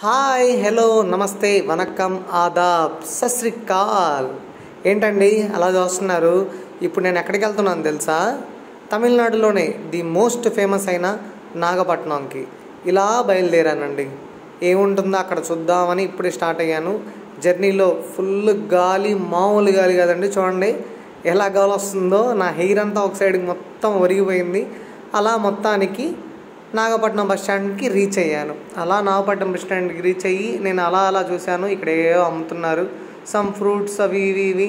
Hi, hello, నమస్తే, వనక్కం, ఆదాబ్, సత్ శ్రీ అకాల్. ఏంటండి అలా చూస్తున్నారు? ఇప్పుడు నేను ఎక్కడికి వెళ్తున్నాను తెలుసా? తమిళనాడులోనే ది మోస్ట్ ఫేమస్ అయిన నాగపట్నంకి ఇలా బయలుదేరానండి. ఏముంటుందో అక్కడ చూద్దామని ఇప్పుడే స్టార్ట్ అయ్యాను. జర్నీలో ఫుల్ గాలి, మామూలు గాలి కదండి. చూడండి ఎలా గాలి వస్తుందో. నా హెయిర్ అంతా ఒక సైడ్కి మొత్తం ఒరిగిపోయింది. అలా మొత్తానికి నాగపట్నం బస్ స్టాండ్కి రీచ్ అయ్యాను. అలా నాగపట్నం బస్ స్టాండ్కి రీచ్ అయ్యి నేను అలా చూశాను. ఇక్కడ ఏవో అమ్ముతున్నారు, సమ్ ఫ్రూట్స్ అవి ఇవి.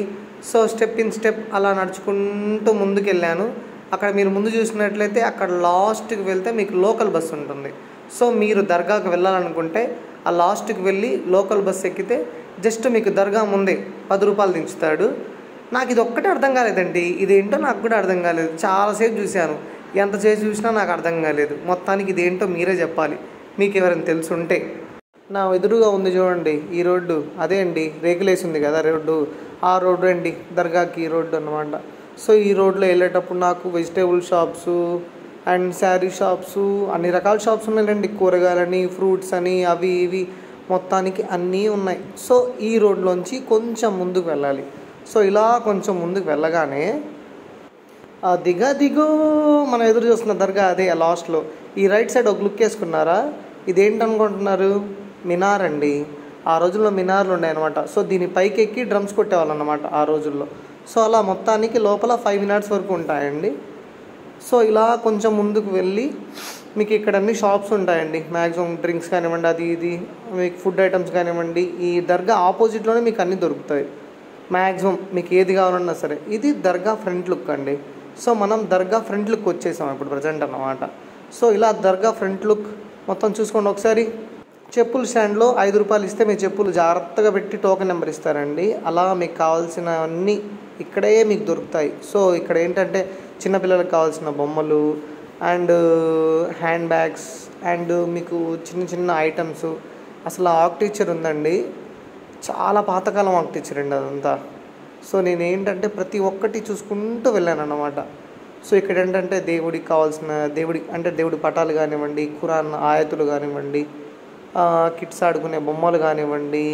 సో స్టెప్ ఇన్ స్టెప్ అలా నడుచుకుంటూ ముందుకు వెళ్ళాను. అక్కడ మీరు ముందు చూసినట్లయితే అక్కడ లాస్ట్కి వెళ్తే మీకు లోకల్ బస్సు ఉంటుంది. సో మీరు దర్గాకు వెళ్ళాలనుకుంటే ఆ లాస్ట్కి వెళ్ళి లోకల్ బస్సు ఎక్కితే జస్ట్ మీకు దర్గా ముందే 10 రూపాయలు దించుతాడు. నాకు ఇది ఒక్కటే అర్థం కాలేదండి. ఇదేంటో నాకు కూడా అర్థం కాలేదు. చాలాసేపు చూశాను, ఎంతసేపు చూసినా నాకు అర్థం కాలేదు. మొత్తానికి ఇదేంటో మీరే చెప్పాలి, మీకు ఎవరైనా తెలుసుంటే. నా ఎదురుగా ఉంది చూడండి ఈ రోడ్డు, అదే అండి రేకులేసి ఉంది కదా రోడ్డు, ఆ రోడ్డు అండి దర్గాకి రోడ్డు అన్నమాట. సో ఈ రోడ్లో వెళ్ళేటప్పుడు నాకు vegetable shops and sari shops, అన్ని రకాల షాప్స్ ఉన్నాయండి. కూరగాయలని, ఫ్రూట్స్ అని, అవి ఇవి మొత్తానికి అన్నీ ఉన్నాయి. సో ఈ రోడ్లోంచి కొంచెం ముందుకు వెళ్ళాలి. సో ఇలా కొంచెం ముందుకు వెళ్ళగానే దిగో మనం ఎదురు చూస్తున్న దర్గా అదే లాస్ట్లో. ఈ రైట్ సైడ్ ఒక లుక్ వేసుకున్నారా? ఇదేంటనుకుంటున్నారు? మినార్ అండి. ఆ రోజుల్లో మినార్లు ఉన్నాయన్నమాట. సో దీని పైకి ఎక్కి డ్రమ్స్ కొట్టేవాళ్ళు అన్నమాట ఆ రోజుల్లో. సో అలా మొత్తానికి లోపల 5 మినిట్స్ వరకు ఉంటాయండి. సో ఇలా కొంచెం ముందుకు వెళ్ళి మీకు ఇక్కడ అన్ని షాప్స్ ఉంటాయండి. మ్యాక్సిమం డ్రింక్స్ కానివ్వండి, అది ఇది, మీకు ఫుడ్ ఐటమ్స్ కానివ్వండి. ఈ దర్గా ఆపోజిట్లోనే మీకు అన్నీ దొరుకుతాయి. మ్యాక్సిమం మీకు ఏది కావాలన్నా సరే. ఇది దర్గా ఫ్రంట్ లుక్ అండి. సో మనం దర్గా ఫ్రంట్ లుక్ వచ్చేసాం ఇప్పుడు ప్రజెంట్ అన్నమాట. సో ఇలా దర్గా ఫ్రంట్ లుక్ మొత్తం చూసుకోండి ఒకసారి. చెప్పుల స్టాండ్లో 5 రూపాయలు ఇస్తే మీ చెప్పులు జాగ్రత్తగా పెట్టి టోకెన్ నెంబర్ ఇస్తారండి. అలా మీకు కావాల్సినవన్నీ ఇక్కడే మీకు దొరుకుతాయి. సో ఇక్కడ ఏంటంటే చిన్నపిల్లలకు కావాల్సిన బొమ్మలు అండ్ హ్యాండ్ బ్యాగ్స్ అండ్ మీకు చిన్న చిన్న ఐటమ్స్. అసలు ఆర్ట్ టీచర్ ఉందండి, చాలా పాతకాలం ఆర్ట్ టీచర్ అండి అదంతా. సో నేను ఏంటంటే ప్రతి ఒక్కటి చూసుకుంటూ వెళ్ళాను అన్నమాట. సో ఇక్కడ ఏంటంటే దేవుడికి కావాల్సిన దేవుడి పటాలు కానివ్వండి, ఖురాన్ ఆయతులు కానివ్వండి, కిడ్స్ ఆడుకునే బొమ్మలు కానివ్వండి,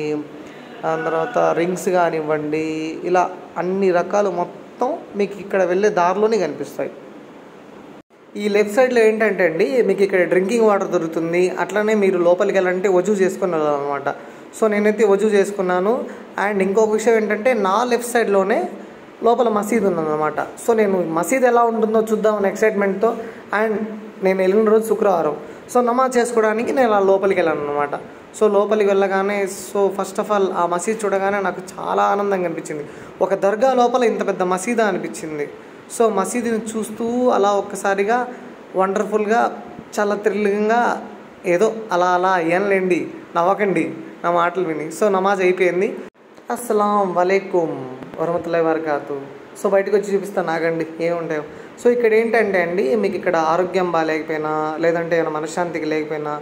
తర్వాత రింగ్స్ కానివ్వండి, ఇలా అన్ని రకాలు మొత్తం మీకు ఇక్కడ వెళ్ళే దారిలోనే కనిపిస్తాయి. ఈ లెఫ్ట్ సైడ్లో ఏంటంటే అండి మీకు ఇక్కడ డ్రింకింగ్ వాటర్ దొరుకుతుంది. అట్లనే మీరు లోపలికి వెళ్ళాలంటే వజూ చేసుకుని వెళ్ళాలన్నమాట. సో నేనైతే వజూ చేసుకున్నాను. అండ్ ఇంకొక విషయం ఏంటంటే నా లెఫ్ట్ సైడ్లోనే లోపల మసీద్ ఉందన్నమాట. సో నేను మసీద్ ఎలా ఉంటుందో చూద్దామని ఎక్సైట్మెంట్తో, అండ్ నేను వెళ్ళిన రోజు శుక్రవారం. సో నమాజ్ చేసుకోవడానికి నేను అలా లోపలికి వెళ్ళాను అనమాట. సో లోపలికి వెళ్ళగానే ఫస్ట్ ఆఫ్ ఆల్ ఆ మసీద్ చూడగానే నాకు చాలా ఆనందంగా అనిపించింది. ఒక దర్గా లోపల ఇంత పెద్ద మసీదా అనిపించింది. సో మసీదుని చూస్తూ అలా ఒక్కసారిగా వండర్ఫుల్గా, చాలా థ్రిల్లింగ్గా ఏదో అలా అయ్యానులేండి, నవ్వకండి నా మాటలు విని. సో నమాజ్ అయిపోయింది. అస్సలాం వలైకుం వరహమతుల్లాహి వబరకాతు. సో బయటకు వచ్చి చూపిస్తాను నాగండి ఏముంటాయో. సో ఇక్కడ ఏంటంటే అండి మీకు ఇక్కడ ఆరోగ్యం బాగాలేకపోయినా, లేదంటే ఏమైనా మనశ్శాంతికి లేకపోయినా,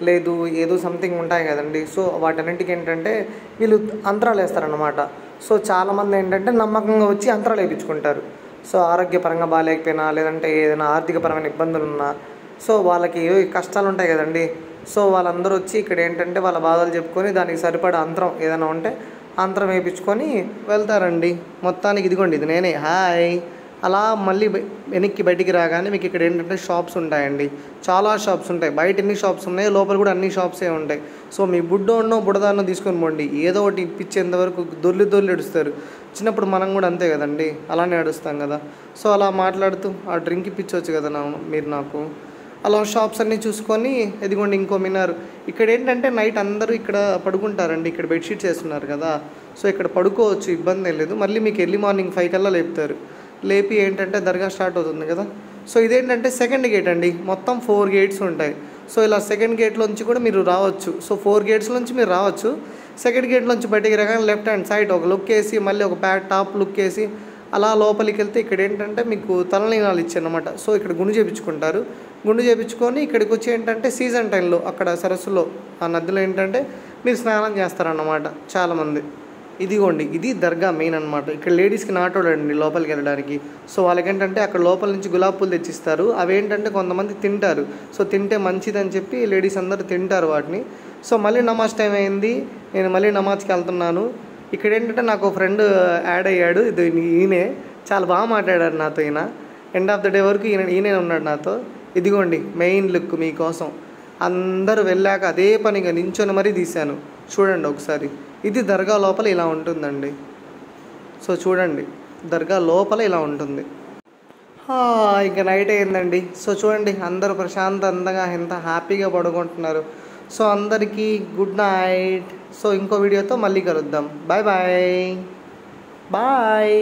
లేదు ఏదో సంథింగ్ ఉంటాయి కదండి. సో వాటన్నింటికి ఏంటంటే వీళ్ళు అంతరాలు వేస్తారనమాట. సో చాలామంది ఏంటంటే నమ్మకంగా వచ్చి అంతరాలు వేయించుకుంటారు. సో ఆరోగ్యపరంగా బాగాలేకపోయినా, లేదంటే ఏదైనా ఆర్థికపరమైన ఇబ్బందులు ఉన్నా, సో వాళ్ళకి కష్టాలు ఉంటాయి కదండి. సో వాళ్ళందరూ వచ్చి ఇక్కడ ఏంటంటే వాళ్ళ బాధలు చెప్పుకొని దానికి సరిపడా అంతరం ఏదైనా ఉంటే అంతరం వేయించుకొని వెళ్తారండి. మొత్తానికి ఇదిగోండి ఇది నేనే. హాయ్. అలా మళ్ళీ వెనక్కి బయటికి రాగానే మీకు ఇక్కడ ఏంటంటే షాప్స్ ఉంటాయండి. చాలా షాప్స్ ఉంటాయి. బయట ఎన్ని షాప్స్ ఉన్నాయి, లోపల కూడా అన్ని షాప్సే ఉంటాయి. సో మీ బుడ్డోన్నో బుడదాన్నో తీసుకొని పోండి, ఏదో ఒకటి ఇప్పించేంత వరకు దొర్లి ఏడుస్తారు. చిన్నప్పుడు మనం కూడా అంతే కదండి, అలానే ఏడుస్తాం కదా. సో అలా మాట్లాడుతూ ఆ డ్రింక్ ఇప్పించవచ్చు కదా మీరు నాకు. అలా షాప్స్ అన్నీ చూసుకొని ఎదిగోండి ఇంకో మినార్. ఇక్కడ ఏంటంటే నైట్ అందరూ ఇక్కడ పడుకుంటారండి. ఇక్కడ బెడ్షీట్స్ వేస్తున్నారు కదా. సో ఇక్కడ పడుకోవచ్చు, ఇబ్బంది ఏం లేదు. మళ్ళీ మీకు ఎర్లీ మార్నింగ్ 5 కల్లా లేపుతారు. లేపి ఏంటంటే దర్గా స్టార్ట్ అవుతుంది కదా. సో ఇదేంటంటే సెకండ్ గేట్ అండి. మొత్తం 4 గేట్స్ ఉంటాయి. సో ఇలా సెకండ్ గేట్లోంచి కూడా మీరు రావచ్చు. సో 4 గేట్స్ నుంచి మీరు రావచ్చు. సెకండ్ గేట్లోంచి బయటికి రాగానే లెఫ్ట్ హ్యాండ్ సైడ్ ఒక లుక్ వేసి, మళ్ళీ ఒక టాప్ లుక్ వేసి అలా లోపలికి వెళ్తే ఇక్కడ ఏంటంటే మీకు తలనీనాలు ఇచ్చారన్నమాట. సో ఇక్కడ గుండు చేయించుకుంటారు. గుండు చేయించుకొని ఇక్కడికి వచ్చి ఏంటంటే సీజన్ టైంలో అక్కడ సరస్సులో ఆ నదిలో ఏంటంటే మీరు స్నానం చేస్తారన్నమాట చాలామంది. ఇదిగోండి ఇది దర్గా మెయిన్ అనమాట. ఇక్కడ లేడీస్కి నాట్ అలౌడ్ లోపలికి వెళ్ళడానికి. సో వాళ్ళకేంటంటే అక్కడ లోపల నుంచి గులాబీ పూలు తెచ్చిస్తారు. అవి ఏంటంటే కొంతమంది తింటారు. సో తింటే మంచిదని చెప్పి లేడీస్ అందరూ తింటారు వాటిని. సో మళ్ళీ నమాజ్ టైం అయింది, నేను మళ్ళీ నమాజ్కి వెళ్తున్నాను. ఇక్కడ ఏంటంటే నాకు ఫ్రెండ్ యాడ్ అయ్యాడు, ఇది ఈయనే, చాలా బాగా మాట్లాడారు నాతో. ఈయన ఎండ్ ఆఫ్ ద డే వరకు ఈయనే ఉన్నాడు నాతో. ఇదిగోండి మెయిన్ లుక్ మీకోసం. అందరూ వెళ్ళాక అదే పనిగా నించొని మరీ తీశాను, చూడండి ఒకసారి. ఇది దర్గా లోపల ఇలా ఉంటుందండి. సో చూడండి, దర్గా లోపల ఇలా ఉంటుంది. ఇంకా నైట్ అయిందండి. సో చూడండి అందరూ ప్రశాంతంగా ఎంత హ్యాపీగా పడుకుంటున్నారు. సో అందరికీ గుడ్ నైట్. సో ఇంకో వీడియోతో మళ్ళీ కలుద్దాం. Bye bye bye.